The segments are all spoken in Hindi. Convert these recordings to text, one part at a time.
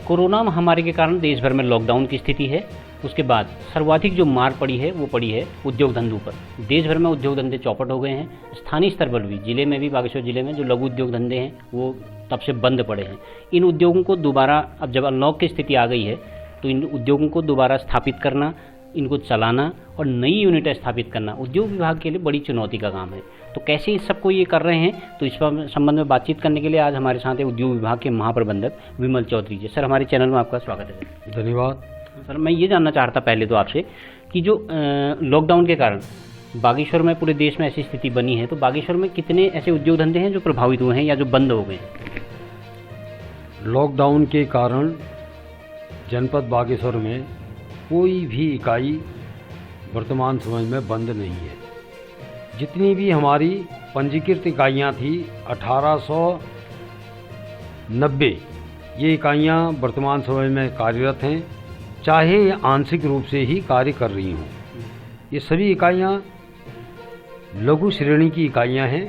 कोरोना महामारी के कारण देश भर में लॉकडाउन की स्थिति है। उसके बाद सर्वाधिक जो मार पड़ी है वो पड़ी है उद्योग धंधों पर। देश भर में उद्योग धंधे चौपट हो गए हैं। स्थानीय स्तर पर भी, जिले में भी, बागेश्वर जिले में जो लघु उद्योग धंधे हैं वो तब से बंद पड़े हैं। इन उद्योगों को दोबारा, अब जब अनलॉक की स्थिति आ गई है तो इन उद्योगों को दोबारा स्थापित करना, इनको चलाना और नई यूनिटें स्थापित करना उद्योग विभाग के लिए बड़ी चुनौती का काम है। तो कैसे इस सबको ये कर रहे हैं, तो इस संबंध में बातचीत करने के लिए आज हमारे साथ है उद्योग विभाग के महाप्रबंधक विमल चौधरी जी। सर, हमारे चैनल में आपका स्वागत है। धन्यवाद। सर, मैं ये जानना चाहता पहले तो आपसे कि जो लॉकडाउन के कारण बागेश्वर में, पूरे देश में ऐसी स्थिति बनी है, तो बागेश्वर में कितने ऐसे उद्योग धंधे हैं जो प्रभावित हुए हैं या जो बंद हो गए हैं? लॉकडाउन के कारण जनपद बागेश्वर में कोई भी इकाई वर्तमान समय में बंद नहीं है। जितनी भी हमारी पंजीकृत इकाइयां थी 1890, ये इकाइयां वर्तमान समय में कार्यरत हैं, चाहे ये आंशिक रूप से ही कार्य कर रही हों। ये सभी इकाइयां लघु श्रेणी की इकाइयां हैं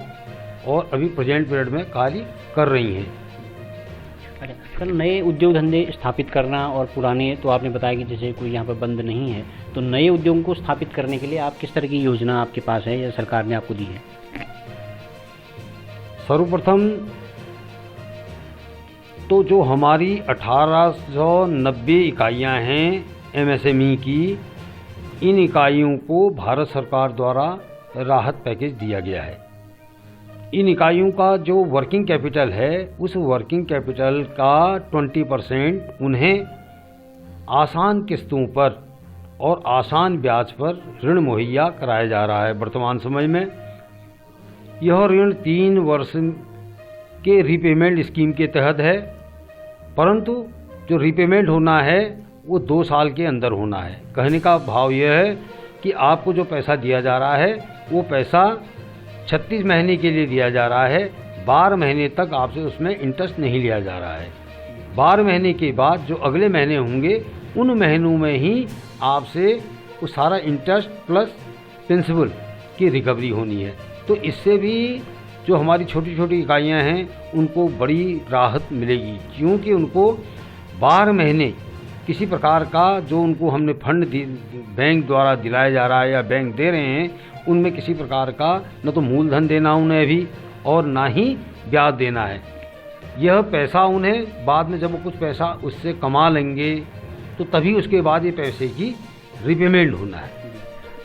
और अभी प्रेजेंट पीरियड में कार्य कर रही हैं। अच्छा सर, नए उद्योग धंधे स्थापित करना और पुराने, तो आपने बताया कि जैसे कोई यहाँ पर बंद नहीं है, तो नए उद्योगों को स्थापित करने के लिए आप किस तरह की योजना आपके पास है या सरकार ने आपको दी है? सर्वप्रथम तो जो हमारी 1890 इकाइयां हैं एमएसएमई की, इन इकाइयों को भारत सरकार द्वारा राहत पैकेज दिया गया है। इन इकाइयों का जो वर्किंग कैपिटल है, उस वर्किंग कैपिटल का 20% उन्हें आसान किस्तों पर और आसान ब्याज पर ऋण मुहैया कराया जा रहा है। वर्तमान समय में यह ऋण 3 वर्ष के रीपेमेंट स्कीम के तहत है, परंतु जो रीपेमेंट होना है वो 2 साल के अंदर होना है। कहने का भाव यह है कि आपको जो पैसा दिया जा रहा है वो पैसा 36 महीने के लिए दिया जा रहा है। 12 महीने तक आपसे उसमें इंटरेस्ट नहीं लिया जा रहा है। 12 महीने के बाद जो अगले महीने होंगे उन महीनों में ही आपसे वो सारा इंटरेस्ट प्लस प्रिंसिपल की रिकवरी होनी है। तो इससे भी जो हमारी छोटी छोटी इकाइयां हैं उनको बड़ी राहत मिलेगी, क्योंकि उनको 12 महीने किसी प्रकार का जो उनको हमने फंड बैंक द्वारा दिलाया जा रहा है या बैंक दे रहे हैं, उनमें किसी प्रकार का न तो मूलधन देना उन्हें अभी और ना ही ब्याज देना है। यह पैसा उन्हें बाद में जब वो कुछ पैसा उससे कमा लेंगे तो तभी उसके बाद ये पैसे की रिपेमेंट होना है।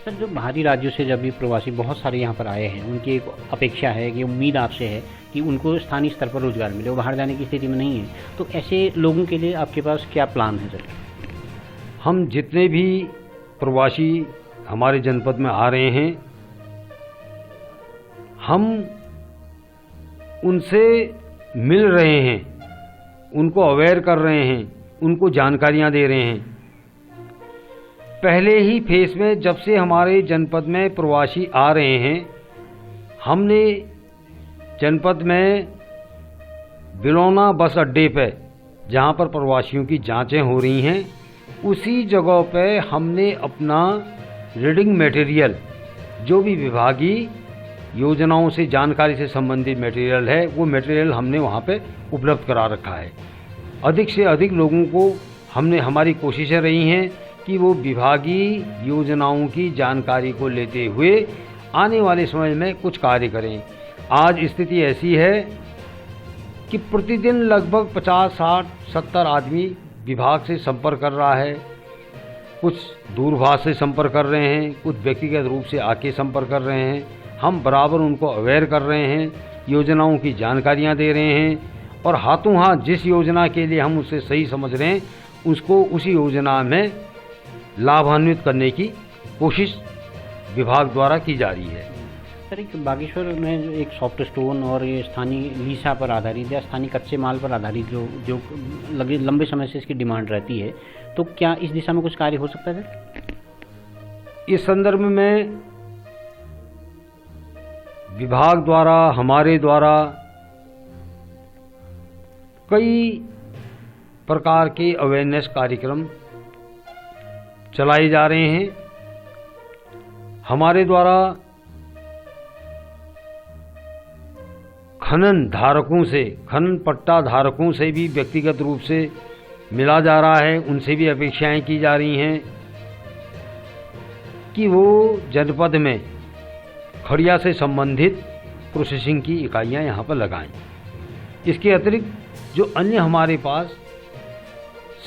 सर, जो बाहरी राज्यों से जब भी प्रवासी बहुत सारे यहाँ पर आए हैं, उनकी एक अपेक्षा है कि उम्मीद आपसे है कि उनको स्थानीय स्तर पर रोजगार मिले, वो बाहर जाने की स्थिति में नहीं है, तो ऐसे लोगों के लिए आपके पास क्या प्लान है? सर, हम जितने भी प्रवासी हमारे जनपद में आ रहे हैं, हम उनसे मिल रहे हैं, उनको अवेयर कर रहे हैं, उनको जानकारियां दे रहे हैं। पहले ही फेज में जब से हमारे जनपद में प्रवासी आ रहे हैं, हमने जनपद में बिलौना बस अड्डे पे जहां पर प्रवासियों की जांचें हो रही हैं, उसी जगह पे हमने अपना रीडिंग मटेरियल, जो भी विभागीय योजनाओं से जानकारी से संबंधित मटेरियल है, वो मटेरियल हमने वहाँ पे उपलब्ध करा रखा है। अधिक से अधिक लोगों को हमने, हमारी कोशिशें रही हैं कि वो विभागीय योजनाओं की जानकारी को लेते हुए आने वाले समय में कुछ कार्य करें। आज स्थिति ऐसी है कि प्रतिदिन लगभग 50, 60, 70 आदमी विभाग से संपर्क कर रहा है। कुछ दूरभाष से संपर्क कर रहे हैं, कुछ व्यक्तिगत रूप से आके संपर्क कर रहे हैं। हम बराबर उनको अवेयर कर रहे हैं, योजनाओं की जानकारियां दे रहे हैं और हाथों हाथ जिस योजना के लिए हम उसे सही समझ रहे हैं, उसको उसी योजना में लाभान्वित करने की कोशिश विभाग द्वारा की जा रही है। सर, एक बागेश्वर में जो एक सॉफ्ट स्टोन और ये स्थानीय लीसा पर आधारित या स्थानीय कच्चे माल पर आधारित जो लंबे समय से इसकी डिमांड रहती है, तो क्या इस दिशा में कुछ कार्य हो सकता है सर? इस संदर्भ में विभाग द्वारा, हमारे द्वारा कई प्रकार के अवेयरनेस कार्यक्रम चलाए जा रहे हैं। हमारे द्वारा खनन धारकों से, खनन पट्टा धारकों से भी व्यक्तिगत रूप से मिला जा रहा है, उनसे भी अपेक्षाएं की जा रही हैं कि वो जनपद में खड़िया से संबंधित प्रोसेसिंग की इकाइयां यहाँ पर लगाएं। इसके अतिरिक्त जो अन्य हमारे पास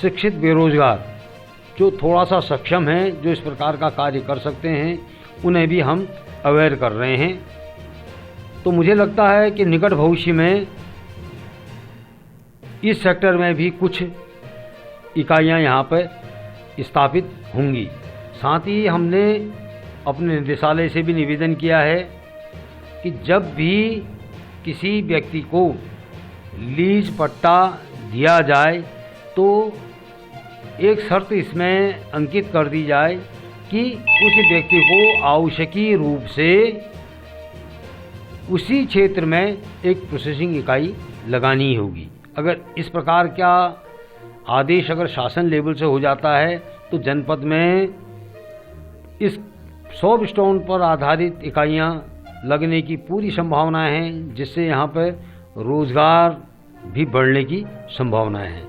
शिक्षित बेरोजगार जो थोड़ा सा सक्षम हैं, जो इस प्रकार का कार्य कर सकते हैं, उन्हें भी हम अवेयर कर रहे हैं। तो मुझे लगता है कि निकट भविष्य में इस सेक्टर में भी कुछ इकाइयां यहाँ पर स्थापित होंगी। साथ ही हमने अपने निदेशालय से भी निवेदन किया है कि जब भी किसी व्यक्ति को लीज पट्टा दिया जाए तो एक शर्त इसमें अंकित कर दी जाए कि उस व्यक्ति को आवश्यकीय रूप से उसी क्षेत्र में एक प्रोसेसिंग इकाई लगानी होगी। अगर इस प्रकार का आदेश अगर शासन लेवल से हो जाता है तो जनपद में इस सॉफ्ट स्टोन पर आधारित इकाइयां लगने की पूरी संभावनाएं हैं, जिससे यहाँ पर रोजगार भी बढ़ने की संभावनाएं हैं।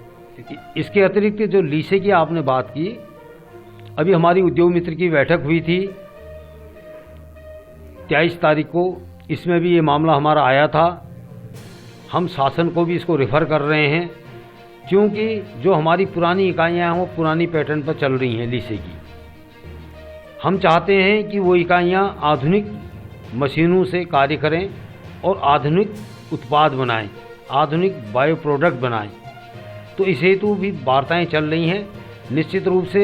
इसके अतिरिक्त जो लीसे की आपने बात की, अभी हमारी उद्योग मित्र की बैठक हुई थी 23 तारीख को, इसमें भी ये मामला हमारा आया था। हम शासन को भी इसको रेफर कर रहे हैं, क्योंकि जो हमारी पुरानी इकाइयां हैं वो पुरानी पैटर्न पर चल रही हैं लीसे की। हम चाहते हैं कि वो इकाइयां आधुनिक मशीनों से कार्य करें और आधुनिक उत्पाद बनाएं, आधुनिक बायो प्रोडक्ट बनाएं। तो इस हेतु भी वार्ताएं चल रही हैं। निश्चित रूप से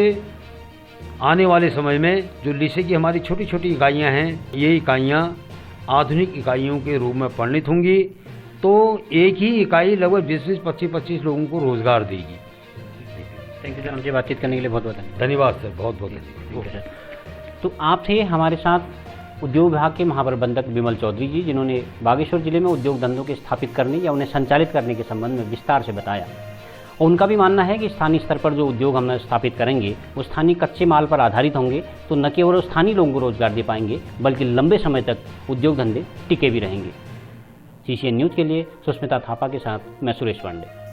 आने वाले समय में जो लीसे की हमारी छोटी छोटी इकाइयां हैं, ये इकाइयां आधुनिक इकाइयों के रूप में परिणित होंगी। तो एक ही इकाई लगभग 20-25 लोगों को रोजगार देगी। थैंक यू सर, मुझे बातचीत करने के लिए बहुत बहुत धन्यवाद सर, बहुत बहुत धन्यवाद। तो आप थे हमारे साथ उद्योग विभाग के महाप्रबंधक विमल चौधरी जी, जिन्होंने बागेश्वर जिले में उद्योग धंधों के स्थापित करने या उन्हें संचालित करने के संबंध में विस्तार से बताया। और उनका भी मानना है कि स्थानीय स्तर पर जो उद्योग हम स्थापित करेंगे वो स्थानीय कच्चे माल पर आधारित होंगे, तो न केवल स्थानीय लोगों को रोजगार दे पाएंगे बल्कि लंबे समय तक उद्योग धंधे टिके भी रहेंगे। CCN न्यूज़ के लिए सुष्मिता थापा के साथ मैं सुरेश पांडे।